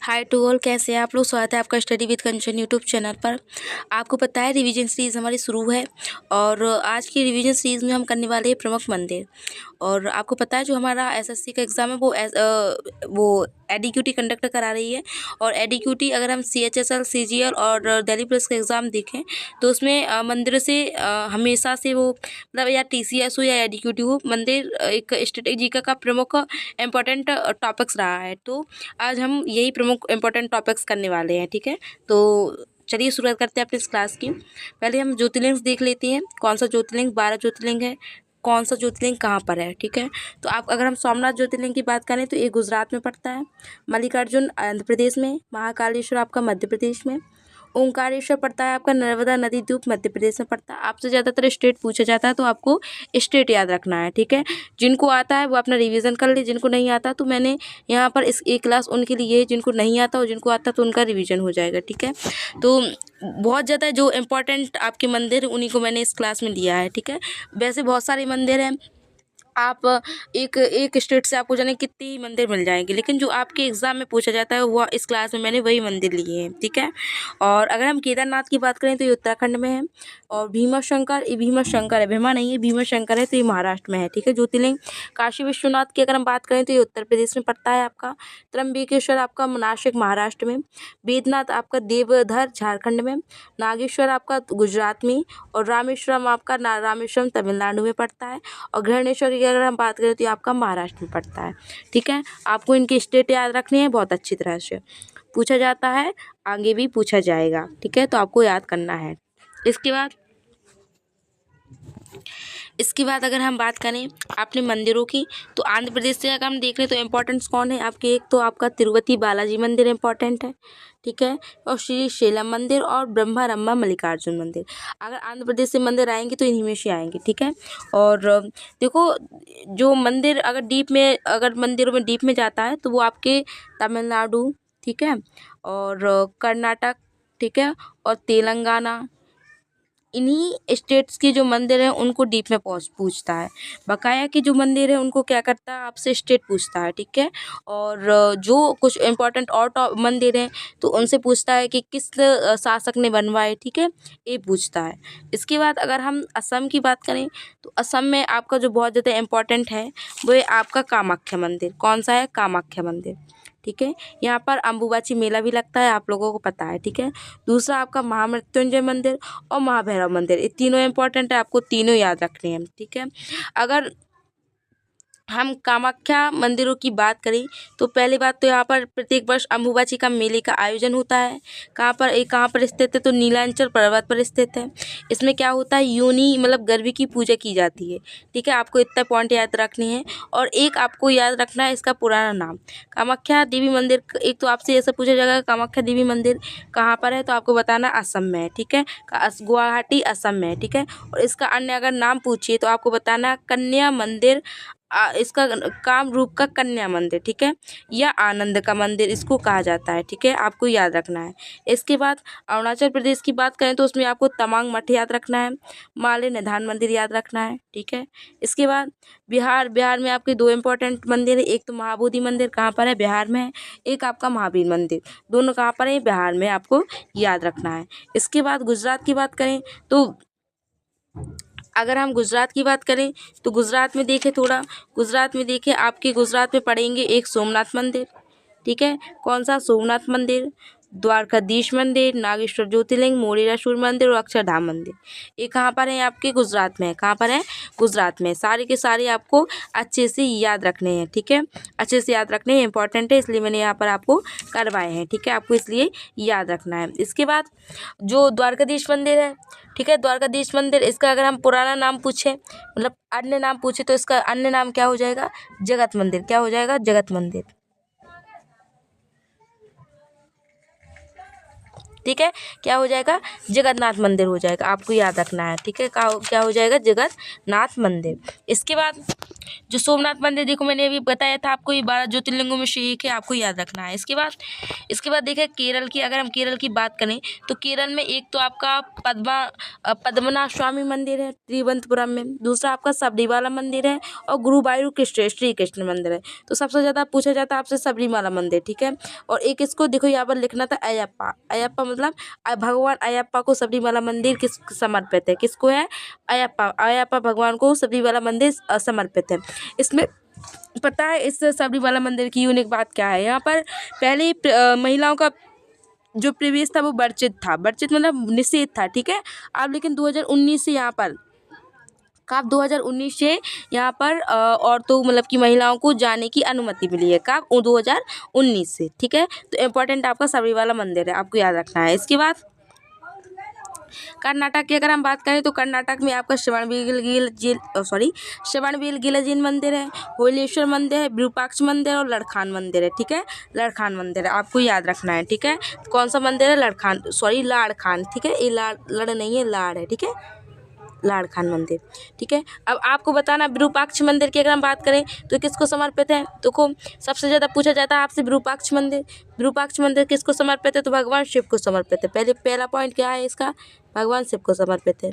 Hi to all, कैसे हैं आप लोग। स्वागत है आपका study with Kanchan YouTube channel पर। आपको पता है रिवीजन सीरीज़ हमारी शुरू है और आज की रिवीजन सीरीज़ में हम करने वाले हैं प्रमुख मंदिर। और आपको पता है जो हमारा एसएससी का एग्ज़ाम है वो एडीक्यूटी कंडक्ट करा रही है। और एडीक्यूटी अगर हम सीएचएसएल सीजीएल और दिल्ली पुलिस का एग्ज़ाम देखें तो उसमें मंदिर से हमेशा से वो मतलब या टीसीएस हो या एडीक्यूटी हो, मंदिर एक स्ट्रेटेजी का प्रमुख इम्पोर्टेंट टॉपिक्स रहा है। तो आज हम यही प्रमुख इम्पोर्टेंट टॉपिक्स करने वाले हैं, ठीक है। तो चलिए शुरुआत करते हैं अपनी इस क्लास की। पहले हम ज्योतिर्लिंग देख लेते हैं। कौन सा ज्योतिर्लिंग, 12 ज्योतिर्लिंग है, कौन सा ज्योतिर्लिंग कहाँ पर है, ठीक है। तो आप अगर हम सोमनाथ ज्योतिर्लिंग की बात करें तो ये गुजरात में पड़ता है, मल्लिकार्जुन आंध्र प्रदेश में, महाकालेश्वर आपका मध्य प्रदेश में, ओंकारेश्वर पड़ता है आपका नर्मदा नदी द्वीप मध्य प्रदेश में पड़ता है। आपसे ज़्यादातर स्टेट पूछा जाता है तो आपको स्टेट याद रखना है, ठीक है। जिनको आता है वो अपना रिवीजन कर ले, जिनको नहीं आता तो मैंने यहाँ पर इस एक क्लास उनके लिए है जिनको नहीं आता, और जिनको आता तो उनका रिवीजन हो जाएगा, ठीक है। तो बहुत ज़्यादा जो इम्पोर्टेंट आपके मंदिर हैं उन्हीं को मैंने इस क्लास में लिया है, ठीक है। वैसे बहुत सारे मंदिर हैं, आप एक स्टेट से आपको जाने कितने ही मंदिर मिल जाएंगे, लेकिन जो आपके एग्ज़ाम में पूछा जाता है वो इस क्लास में मैंने वही मंदिर लिए हैं, ठीक है। और अगर हम केदारनाथ की बात करें तो ये उत्तराखंड में है। और भीमाशंकर, ये भीमाशंकर है, भीमा नहीं है, भीमाशंकर है, तो ये महाराष्ट्र में है, ठीक है। ज्योतिर्लिंग काशी विश्वनाथ की अगर हम बात करें तो ये उत्तर प्रदेश में पड़ता है आपका। त्र्यंबकेश्वर आपका नासिक महाराष्ट्र में, वेदनाथ आपका देवधर झारखंड में, नागेश्वर आपका गुजरात में, और रामेश्वरम आपका रामेश्वरम तमिलनाडु में पड़ता है। और घृणेश्वर की अगर हम बात करें तो ये आपका महाराष्ट्र में पड़ता है, ठीक है। आपको इनके स्टेट याद रखने हैं, बहुत अच्छी तरह से पूछा जाता है, आगे भी पूछा जाएगा, ठीक है। तो आपको याद करना है। इसके बाद अगर हम बात करें अपने मंदिरों की तो आंध्र प्रदेश से अगर हम देख लें तो इम्पोर्टेंट्स कौन है आपके, एक तो आपका तिरुपति बालाजी मंदिर इम्पोर्टेंट है, ठीक है। और श्री शैलम मंदिर और ब्रह्मारम्भा मल्लिकार्जुन मंदिर। अगर आंध्र प्रदेश से मंदिर आएंगे तो इन्हीं में से आएंगे, ठीक है। और देखो, जो मंदिर अगर मंदिरों में डीप में जाता है तो वो आपके तमिलनाडु, ठीक है, और कर्नाटक, ठीक है, और तेलंगाना, इन्हीं स्टेट्स के जो मंदिर हैं उनको डीप में पूछता है। बकाया के जो मंदिर है उनको क्या करता है, आपसे स्टेट पूछता है, ठीक है। और जो कुछ इम्पोर्टेंट और मंदिर हैं तो उनसे पूछता है कि किस शासक ने बनवाए, ठीक है, ये पूछता है। इसके बाद अगर हम असम की बात करें तो असम में आपका जो बहुत ज़्यादा इम्पोर्टेंट है वो है आपका कामाख्या मंदिर। कौन सा है, कामाख्या मंदिर, ठीक है। यहाँ पर अम्बुबाची मेला भी लगता है, आप लोगों को पता है, ठीक है। दूसरा आपका महामृत्युंजय मंदिर और महाभैरव मंदिर, ये तीनों इंपॉर्टेंट है, आपको तीनों याद रखने हैं, ठीक है। अगर हम कामाख्या मंदिरों की बात करें तो पहली बात तो यहाँ पर प्रत्येक वर्ष अम्बुबाची का मेले का आयोजन होता है। कहाँ पर स्थित है, तो नीलांचल पर्वत पर स्थित है। इसमें क्या होता है, योनि मतलब गर्भ की पूजा की जाती है, ठीक है। आपको इतना पॉइंट याद रखने हैं। और एक आपको याद रखना है इसका पुराना नाम, कामाख्या देवी मंदिर। एक तो आपसे ऐसा पूछा जाएगा कामाख्या देवी मंदिर कहाँ पर है, तो आपको बताना असम में है, ठीक है। गुवाहाटी असम में है, ठीक है। और इसका अन्य अगर नाम पूछिए तो आपको बताना कन्या मंदिर, इसका काम रूप का कन्या मंदिर, ठीक है, या आनंद का मंदिर इसको कहा जाता है, ठीक है। आपको याद रखना है। इसके बाद अरुणाचल प्रदेश की बात करें तो उसमें आपको तमांग मठ याद रखना है, माले निधान मंदिर याद रखना है, ठीक है। इसके बाद बिहार में आपके दो इंपॉर्टेंट मंदिर है, एक तो महाबोधि मंदिर कहाँ पर है, बिहार में है। एक आपका महावीर मंदिर, दोनों कहाँ पर है, बिहार में, आपको याद रखना है। इसके बाद गुजरात की बात करें तो अगर हम गुजरात की बात करें तो गुजरात में देखें आपके गुजरात में पड़ेंगे एक सोमनाथ मंदिर, ठीक है। कौन सा, सोमनाथ मंदिर, द्वारकाधीश मंदिर, नागेश्वर ज्योतिर्लिंग, मोरेरा सूर्य मंदिर और अक्षरधाम मंदिर। ये कहाँ पर है, आपके गुजरात में है। कहाँ पर है, गुजरात में। सारे के सारे आपको अच्छे से याद रखने हैं, ठीक है, अच्छे से याद रखने हैं, इंपॉर्टेंट है, इसलिए मैंने यहाँ पर आपको करवाए हैं, ठीक है। आपको इसलिए याद रखना है। इसके बाद जो द्वारकाधीश मंदिर है, ठीक है, द्वारकाधीश मंदिर, इसका अगर हम पुराना नाम पूछे मतलब अन्य नाम पूछे तो इसका अन्य नाम क्या हो जाएगा, जगत मंदिर। क्या हो जाएगा, जगत मंदिर। ठीक है, क्या हो जाएगा, जगन्नाथ मंदिर हो जाएगा, आपको याद रखना है। ठीक है, क्या हो जाएगा, जगन्नाथ मंदिर। इसके बाद जो सोमनाथ मंदिर, देखो मैंने अभी बताया था आपको, ये 12 ज्योतिर्लिंगों में से एक है, आपको याद रखना है। इसके बाद देखिए केरल की, अगर हम केरल की बात करें तो केरल में एक तो आपका पद्मनाभ स्वामी मंदिर है तिरुवनंतपुरम में, दूसरा आपका सबरीमाला मंदिर है, और गुरुवायूर श्री कृष्ण मंदिर है। तो सबसे ज़्यादा पूछा जाता है आपसे सबरीमाला मंदिर। ठीक है, और एक इसको देखो यहाँ पर लिखना था अयप्पा। अयप्पा मतलब भगवान अयप्पा को सबरीमाला मंदिर किस समर्पित है, किसको है, अयप्पा भगवान को सबरीमाला मंदिर समर्पित है। इसमें पता है इस सबरीमाला मंदिर की यूनिक बात क्या है, यहाँ पर पहले महिलाओं का जो प्रवेश था वो वर्जित था, वर्जित मतलब निषेध था। ठीक है, अब लेकिन 2019 से यहाँ पर 2019 से यहाँ पर औरतों मतलब कि महिलाओं को जाने की अनुमति मिली है। कब, 2019 से। ठीक है, तो इम्पोर्टेंट आपका सबरीमाला मंदिर है, आपको याद रखना है। इसके बाद कर्नाटक की अगर हम बात करें तो कर्नाटक में आपका श्रवणबेलगोला मंदिर है, होलेश्वर मंदिर है, विरूपाक्ष मंदिर और लड़खान मंदिर है। ठीक है, लड़खान मंदिर है, आपको याद रखना है। ठीक है, कौन सा मंदिर है, लाड़खान। ठीक है, ये लड़ नहीं है, लाड़ है। ठीक है, लाड़खान मंदिर। ठीक है, अब आपको बताना विरूपाक्ष मंदिर की अगर हम बात करें तो किसको समर्पित है। देखो सबसे ज़्यादा पूछा जाता है आपसे विरूपाक्ष मंदिर किसको समर्पित है, तो भगवान शिव को समर्पित है। पहला पॉइंट क्या है इसका, भगवान शिव को समर्पित है।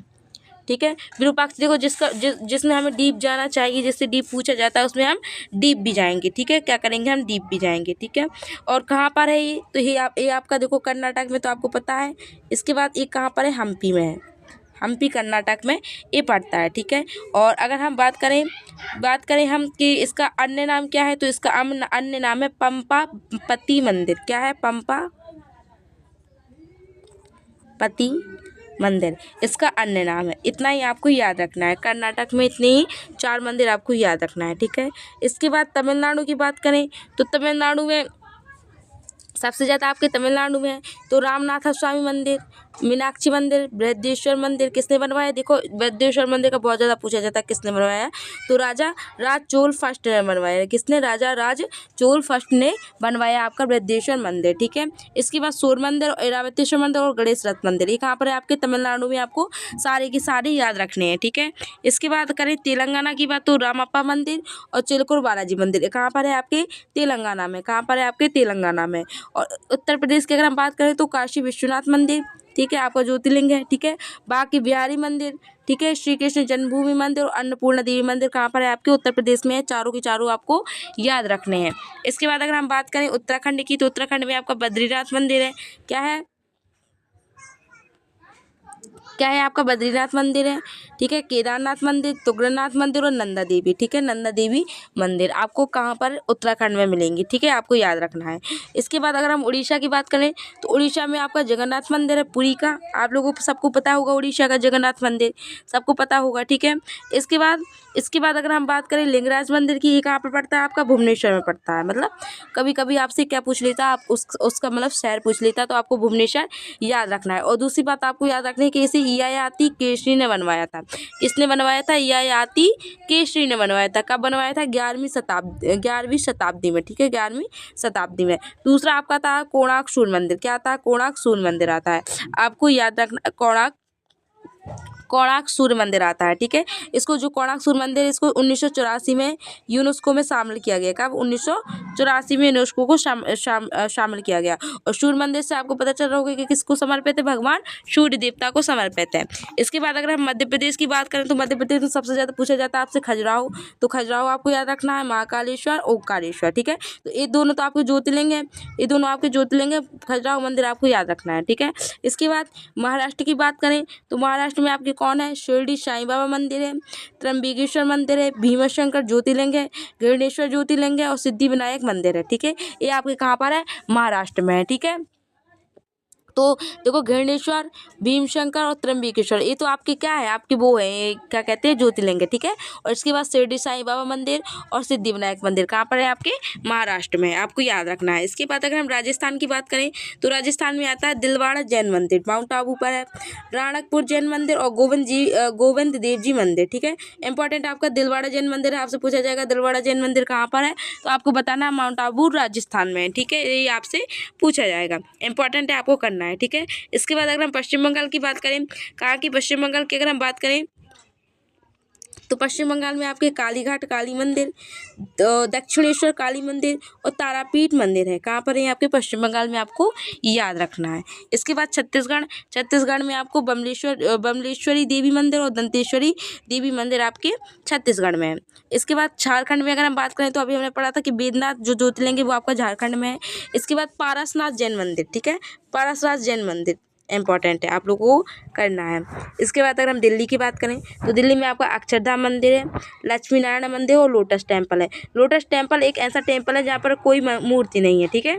ठीक है, विरूपाक्ष देखो जिसमें हमें डीप जाना चाहिए, जिससे डीप पूछा जाता है उसमें हम डीप भी जाएंगे। ठीक है, क्या करेंगे, हम डीप भी जाएंगे। ठीक है, और कहाँ पर है ये, तो ये आपका देखो कर्नाटक में, तो आपको पता है। इसके बाद ये कहाँ पर है, हम्पी में है, हम्पी कर्नाटक में ये पड़ता है। ठीक है, और अगर हम बात करें हम कि इसका अन्य नाम क्या है, तो इसका अन्य नाम है पंपापति मंदिर। क्या है, पंपापति मंदिर इसका अन्य नाम है। इतना ही आपको याद रखना है, कर्नाटक में इतने ही 4 मंदिर आपको याद रखना है। ठीक है, इसके बाद तमिलनाडु की बात करें तो तमिलनाडु में सबसे ज़्यादा आपके तमिलनाडु में है तो रामनाथ स्वामी मंदिर, मीनाक्षी मंदिर, बृहदेश्वर मंदिर किसने बनवाया। देखो बृहदेश्वर मंदिर का बहुत ज़्यादा पूछा जाता है किसने बनवाया, तो राजा राज चोल फर्स्ट ने बनवाया। किसने, राजा राज चोल फर्स्ट ने बनवाया आपका बृहदेश्वर मंदिर। ठीक है, इसके बाद सूर्य मंदिर, ऐरावतेश्वर मंदिर और गणेश रथ मंदिर, ये कहाँ पर है आपके तमिलनाडु में, आपको सारे के सारे याद रखने हैं। ठीक है, इसके बाद करें तेलंगाना की बात तो रामप्पा मंदिर और चिलकुर बालाजी मंदिर, कहाँ पर है आपके तेलंगाना में, कहाँ पर है आपके तेलंगाना में। और उत्तर प्रदेश की अगर हम बात करें तो काशी विश्वनाथ मंदिर, ठीक है, आपका ज्योतिर्लिंग है। ठीक है, बाकी बिहारी मंदिर, ठीक है, श्री कृष्ण जन्मभूमि मंदिर और अन्नपूर्णा देवी मंदिर कहाँ पर है आपके उत्तर प्रदेश में है। चारों के चारों आपको याद रखने हैं। इसके बाद अगर हम बात करें उत्तराखंड की तो उत्तराखंड में आपका बद्रीनाथ मंदिर है। क्या है आपका बद्रीनाथ मंदिर है। ठीक है, केदारनाथ मंदिर, तुंगनाथ मंदिर और नंदा देवी। ठीक है, नंदा देवी मंदिर आपको कहाँ पर, उत्तराखंड में मिलेंगी। ठीक है, आपको याद रखना है। इसके बाद अगर हम उड़ीसा की बात करें तो उड़ीसा में आपका जगन्नाथ मंदिर है पुरी का, आप लोगों को सबको पता होगा, उड़ीसा का जगन्नाथ मंदिर सबको पता होगा। ठीक है, इसके बाद अगर हम बात करें लिंगराज मंदिर की, ये कहाँ पर पड़ता है आपका, भुवनेश्वर में पड़ता है। मतलब कभी कभी आपसे क्या पूछ लेता, आप उसका मतलब शहर पूछ लेता, तो आपको भुवनेश्वर याद रखना है। और दूसरी बात आपको याद रखनी है कि इसे ययाति केसरी ने बनवाया था। किसने बनवाया था, ययाति केसरी ने बनवाया था। कब बनवाया था, 11वीं शताब्दी में। ठीक है, 11वीं शताब्दी में। दूसरा आपका था कोणार्क सूर्य मंदिर। क्या था, कोणार्क सूर्य मंदिर आता है, आपको याद रखना, कोणार्क सूर्य मंदिर आता है। ठीक है, इसको जो कोणार्क सूर्य मंदिर, इसको 1984 में यूनेस्को में शामिल किया गया। कब, 1984 में यूनेस्को को शामिल किया गया। और सूर्य मंदिर से आपको पता चल रहा होगा कि किसको समर्पित है, भगवान सूर्य देवता को समर्पित है। इसके बाद अगर हम मध्य प्रदेश की बात करें तो मध्य प्रदेश में सबसे ज़्यादा पूछा जाता है आपसे खजुराहो, तो खजुराहो आपको याद रखना है, महाकालेश्वर, ओंकारेश्वर। ठीक है, तो ये दोनों तो आपके ज्योतिर्लिंग है, खजुराहो मंदिर आपको याद रखना है। ठीक है, इसके बाद महाराष्ट्र की बात करें तो महाराष्ट्र में आपके कौन है, शिरडी साईं बाबा मंदिर है, त्र्यंबकेश्वर मंदिर है, भीमाशंकर ज्योतिर्लिंग है, गणेश्वर ज्योतिर्लिंग है और सिद्धि विनायक मंदिर है। ठीक है, ये आपके कहाँ पर है, महाराष्ट्र में है। ठीक है, तो देखो गणेश्वर, भीमशंकर और त्र्यंबकेश्वर, ये तो आपके क्या है, आपकी वो है, ये क्या कहते हैं, ज्योतिर्लिंग है। ठीक है, और इसके बाद शिरडी साईं बाबा मंदिर और सिद्धि विनायक मंदिर कहाँ पर है, आपके महाराष्ट्र में है, आपको याद रखना है। इसके बाद अगर हम राजस्थान की बात करें तो राजस्थान में आता है दिलवाड़ा जैन मंदिर, माउंट आबू पर है, राणकपुर जैन मंदिर और गोविंद देव जी मंदिर। ठीक है, इंपॉर्टेंट आपका दिलवाड़ा जैन मंदिर है, आपसे पूछा जाएगा दिलवाड़ा जैन मंदिर कहाँ पर है, तो आपको बताना है माउंट आबू राजस्थान में है। ठीक है, ये आपसे पूछा जाएगा, इंपॉर्टेंट है, आपको करना करना है, ठीक है। इसके बाद अगर हम पश्चिम बंगाल की बात करें, कहाँ की पश्चिम बंगाल की अगर हम बात करें तो पश्चिम बंगाल में आपके कालीघाट काली मंदिर, दक्षिणेश्वर काली मंदिर और तारापीठ मंदिर है। कहाँ पर है आपके पश्चिम बंगाल में, आपको याद रखना है। इसके बाद छत्तीसगढ़ में आपको बमलेश्वरी देवी मंदिर और दंतेश्वरी देवी मंदिर आपके छत्तीसगढ़ में है। इसके बाद झारखंड में अगर हम बात करें तो अभी हमने पढ़ा था कि वेदनाथ जो ज्योतिर्लिंग है वो आपका झारखंड में है। इसके बाद पारसनाथ जैन मंदिर, ठीक है, पारसनाथ जैन मंदिर इंपॉर्टेंट है, आप लोगों को करना है। इसके बाद अगर हम दिल्ली की बात करें तो दिल्ली में आपका अक्षरधाम मंदिर है, लक्ष्मी नारायण मंदिर और लोटस टेम्पल है। लोटस टेम्पल एक ऐसा टेम्पल है जहाँ पर कोई मूर्ति नहीं है, ठीक है,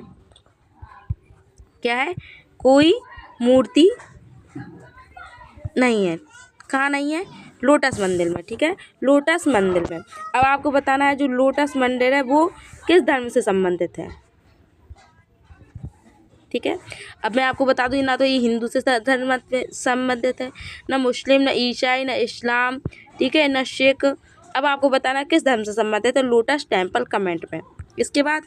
क्या है, कोई मूर्ति नहीं है। कहाँ नहीं है, लोटस मंदिर में, ठीक है, लोटस मंदिर में। अब आपको बताना है जो लोटस मंदिर है वो किस धर्म से संबंधित है, ठीक है। अब मैं आपको बता दूँ ना तो ये हिंदू से धर्म में संबंधित है, ना मुस्लिम, ना ईसाई, ना इस्लाम, ठीक है, ना सिख। अब आपको बताना है किस धर्म से संबंधित है, तो लोटस टेम्पल कमेंट में। इसके बाद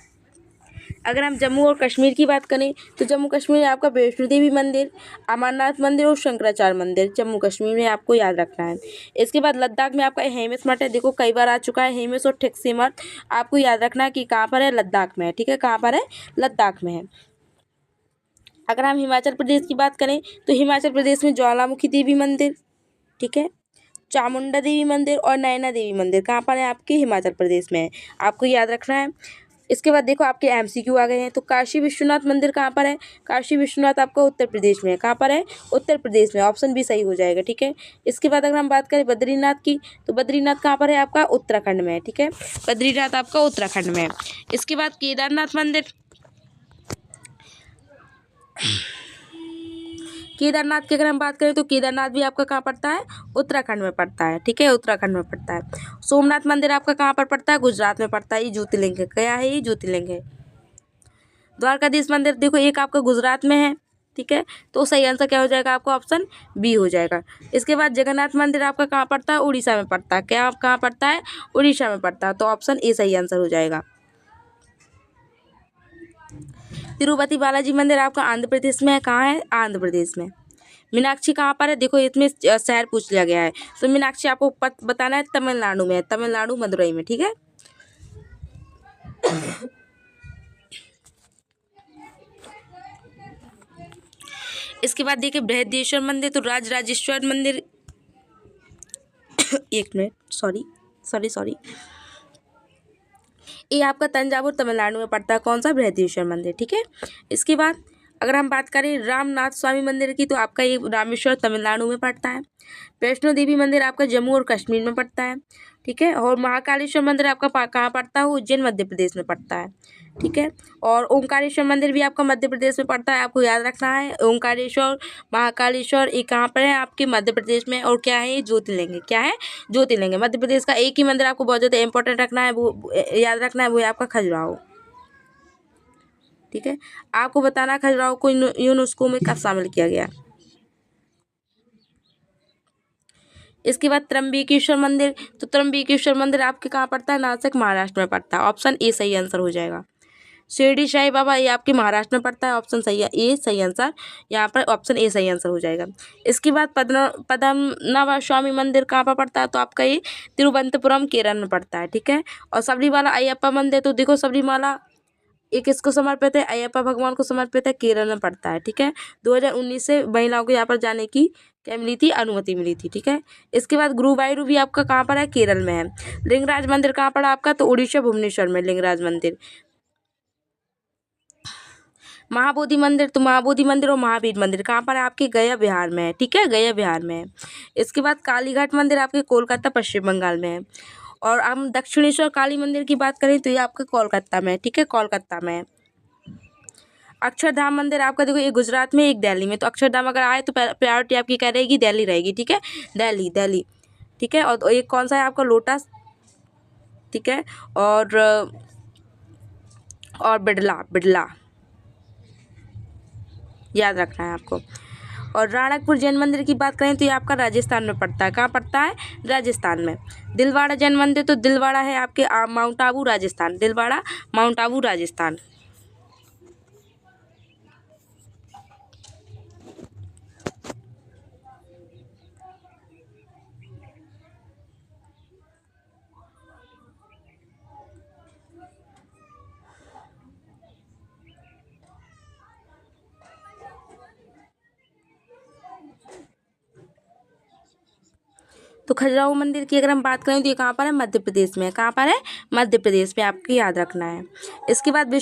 अगर हम जम्मू और कश्मीर की बात करें तो जम्मू कश्मीर में आपका वैष्णो देवी मंदिर, अमरनाथ मंदिर और शंकराचार्य मंदिर जम्मू कश्मीर में आपको याद रखना है। इसके बाद लद्दाख में आपका हेमस मठ है, देखो कई बार आ चुका है हेमस और ठिकसी मठ, आपको याद रखना है कि कहाँ पर है, लद्दाख में है, ठीक है, कहाँ पर है, लद्दाख में है। अगर हम हिमाचल प्रदेश की बात करें तो हिमाचल प्रदेश में ज्वालामुखी देवी मंदिर, ठीक है, चामुंडा देवी मंदिर और नैना देवी मंदिर कहाँ पर है, आपके हिमाचल प्रदेश में है, आपको याद रखना है। इसके बाद देखो आपके MCQ आ गए हैं, तो काशी विश्वनाथ मंदिर कहाँ पर है, काशी विश्वनाथ आपका उत्तर प्रदेश में है, कहाँ पर है, उत्तर प्रदेश में, ऑप्शन भी सही हो जाएगा, ठीक है। इसके बाद अगर हम बात करें बद्रीनाथ की तो बद्रीनाथ कहाँ पर है, आपका उत्तराखंड में है, ठीक है, बद्रीनाथ आपका उत्तराखंड में है। इसके बाद केदारनाथ मंदिर, केदारनाथ की अगर हम बात करें तो केदारनाथ भी आपका कहाँ पड़ता है, उत्तराखंड में पड़ता है, ठीक है, उत्तराखंड में पड़ता है। सोमनाथ मंदिर आपका कहाँ पर पड़ता है, गुजरात में पड़ता है, ये ज्योतिर्लिंग है, क्या है, ये ज्योतिर्लिंग है। द्वारकाधीश मंदिर देखो एक आपका गुजरात में है, ठीक है, तो सही आंसर क्या हो जाएगा, आपको ऑप्शन बी हो जाएगा। इसके बाद जगन्नाथ मंदिर आपका कहाँ पड़ता है, उड़ीसा में पड़ता है, क्या कहाँ पड़ता है, उड़ीसा में पड़ता है, तो ऑप्शन ए सही आंसर हो जाएगा। तिरुपति बालाजी मंदिर आपका आंध्र प्रदेश में है, कहाँ है, आंध्र प्रदेश में। मीनाक्षी कहाँ पर है, देखो इसमें शहर पूछ लिया गया है, तो मीनाक्षी आपको बताना है तमिलनाडु में है, तमिलनाडु मदुरई में, ठीक है। इसके बाद देखिए बृहदेश्वर मंदिर, तो राजराजेश्वर मंदिर एक मिनट, सॉरी, ये आपका तंजावुर तमिलनाडु में पड़ता है, कौन सा, बृहदेश्वर मंदिर, ठीक है। इसके बाद अगर हम बात करें रामनाथ स्वामी मंदिर की तो आपका ये रामेश्वर तमिलनाडु में पड़ता है। वैष्णो देवी मंदिर आपका जम्मू और कश्मीर में पड़ता है, ठीक है। और महाकालेश्वर मंदिर आपका कहाँ पड़ता है, उज्जैन मध्य प्रदेश में पड़ता है, ठीक है। और ओंकारेश्वर मंदिर भी आपका मध्य प्रदेश में पड़ता है, आपको याद रखना है। ओंकारेश्वर, महाकालेश्वर ये कहाँ पर है, आपके मध्य प्रदेश में। और क्या है, ये ज्योतिर्लिंग है, क्या है, ज्योतिर्लिंग है। मध्य प्रदेश का एक ही मंदिर आपको बहुत ज़्यादा इंपॉर्टेंट रखना है, वो याद रखना है, वो है आपका खजुराहो, ठीक है। आपको बताना खजुराहो को यूनेस्को में कब शामिल किया गया। इसके बाद त्र्यंबकेश्वर मंदिर, तो त्र्यंबकेश्वर मंदिर आपके कहाँ पड़ता है, नासिक महाराष्ट्र में पड़ता है, ऑप्शन ए सही आंसर हो जाएगा। शिरडी साई बाबा ये आपके महाराष्ट्र में पड़ता है, ऑप्शन सही है, ए सही आंसर, यहाँ पर ऑप्शन ए सही आंसर हो जाएगा। इसके बाद पद्मनाभ स्वामी मंदिर कहाँ पर पड़ता है, तो आपका ये तिरुवनंतपुरम केरल में पड़ता है, ठीक है। और सबरीमाला अयप्पा मंदिर, तो देखो सबरीमाला ये किसको समर्पित है, अयप्पा भगवान को समर्पित है, केरल में पड़ता है, ठीक है। 2019 से महिलाओं को यहाँ पर जाने की क्या मिली थी, अनुमति मिली थी, ठीक है। इसके बाद गुरुवायूर भी आपका कहाँ पर है, केरल में है। लिंगराज मंदिर कहाँ पड़ा आपका, तो उड़ीसा भुवनेश्वर में लिंगराज मंदिर। महाबोधि मंदिर, तो महाबोधि मंदिर और महावीर मंदिर कहाँ पर है, आपके गया बिहार में है, ठीक है, गया बिहार में है। इसके बाद कालीघाट मंदिर आपके कोलकाता पश्चिम बंगाल में है। और हम दक्षिणेश्वर काली मंदिर की बात करें तो ये आपका कोलकाता में है, ठीक है, कोलकाता में है। अक्षरधाम मंदिर आपका देखो एक गुजरात में एक दिल्ली में, तो अक्षरधाम अगर आए तो प्रायोरिटी आपकी क्या रहेगी, दिल्ली रहेगी, ठीक है, दिल्ली, ठीक है। और एक कौन सा है आपका, लोटस, ठीक है। और बिड़ला याद रखना है आपको। और राणकपुर जैन मंदिर की बात करें तो ये आपका राजस्थान में पड़ता है, कहाँ पड़ता है, राजस्थान में। दिलवाड़ा जैन मंदिर, तो दिलवाड़ा है आपके माउंट आबू राजस्थान, दिलवाड़ा माउंट आबू राजस्थान। तो खजुराहो मंदिर की अगर हम बात करें तो ये कहाँ पर है? मध्य प्रदेश में है। कहाँ पर है? मध्य प्रदेश में, आपको याद रखना है। इसके बाद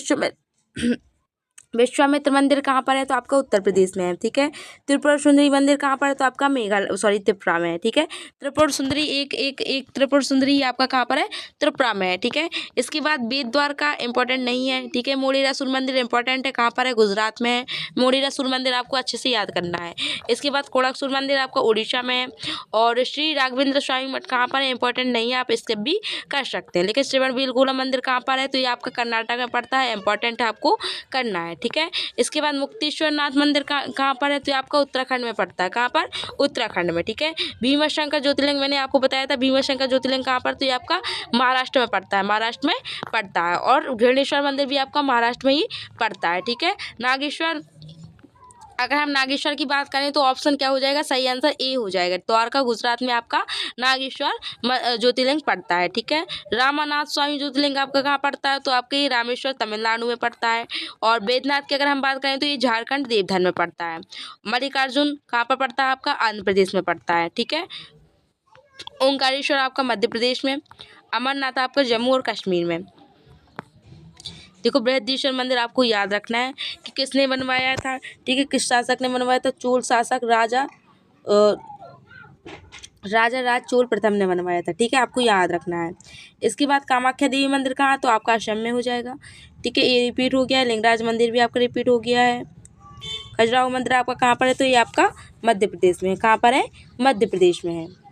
विश्वामित्र मंदिर कहाँ पर है? तो आपका उत्तर प्रदेश में है। ठीक है। त्रिपुरा सुंदरी मंदिर कहाँ पर है? तो आपका त्रिपुरा में है। ठीक है। त्रिपुरा सुंदरी एक त्रिपुरा सुंदरी आपका कहाँ पर है? त्रिपुरा में है। ठीक है। इसके बाद बेट द्वारका इंपॉर्टेंट नहीं है। ठीक है। मोढेरा सूर्य मंदिर इंपॉर्टेंट है। कहाँ पर है? गुजरात में है। मोढेरा सूर्य मंदिर आपको अच्छे से याद करना है। इसके बाद कोणार्क सूर्य मंदिर आपका उड़ीसा में है। और श्री राघवेंद्र स्वामी मठ कहाँ पर है? इंपॉर्टेंट नहीं है, आप स्किप भी कर सकते हैं। लेकिन श्रवणबेलगोला मंदिर कहाँ पर है? तो ये आपका कर्नाटक में पड़ता है, इंपॉर्टेंट है, आपको करना है। ठीक है। इसके बाद मुक्तेश्वर नाथ मंदिर कहाँ पर है? तो ये आपका उत्तराखंड में पड़ता है। कहाँ पर? उत्तराखंड में। ठीक है। भीमाशंकर ज्योतिर्लिंग मैंने आपको बताया था, भीमाशंकर ज्योतिर्लिंग कहाँ पर? तो ये आपका महाराष्ट्र में पड़ता है, महाराष्ट्र में पड़ता है। और घृणेश्वर मंदिर भी आपका महाराष्ट्र में ही पड़ता है। ठीक है। नागेश्वर, अगर हम नागेश्वर की बात करें तो ऑप्शन क्या हो जाएगा? सही आंसर ए हो जाएगा। द्वारका गुजरात में आपका नागेश्वर ज्योतिर्लिंग पड़ता है। ठीक है। रामानाथ स्वामी ज्योतिर्लिंग आपका कहाँ पड़ता है? तो आपके ये रामेश्वर तमिलनाडु में पड़ता है। और बैद्यनाथ की अगर हम बात करें तो ये झारखंड देवधर में पड़ता है। मल्लिकार्जुन कहाँ पर पड़ता है? आपका आंध्र प्रदेश में पड़ता है। ठीक है। ओंकारेश्वर आपका मध्य प्रदेश में। अमरनाथ आपका जम्मू और कश्मीर में। देखो, बृहदीश्वर मंदिर आपको याद रखना है कि किसने बनवाया था। ठीक है। किस शासक ने बनवाया था? चोल शासक राजा राज चोल प्रथम ने बनवाया था। ठीक है। आपको याद रखना है। इसके बाद कामाख्या देवी मंदिर कहाँ? तो आपका असम में हो जाएगा। ठीक है। ये रिपीट हो गया है। लिंगराज मंदिर भी आपका रिपीट हो गया है। खजुराहो मंदिर आपका कहाँ पर है? तो ये आपका मध्य प्रदेश में है। कहाँ पर है? मध्य प्रदेश में है।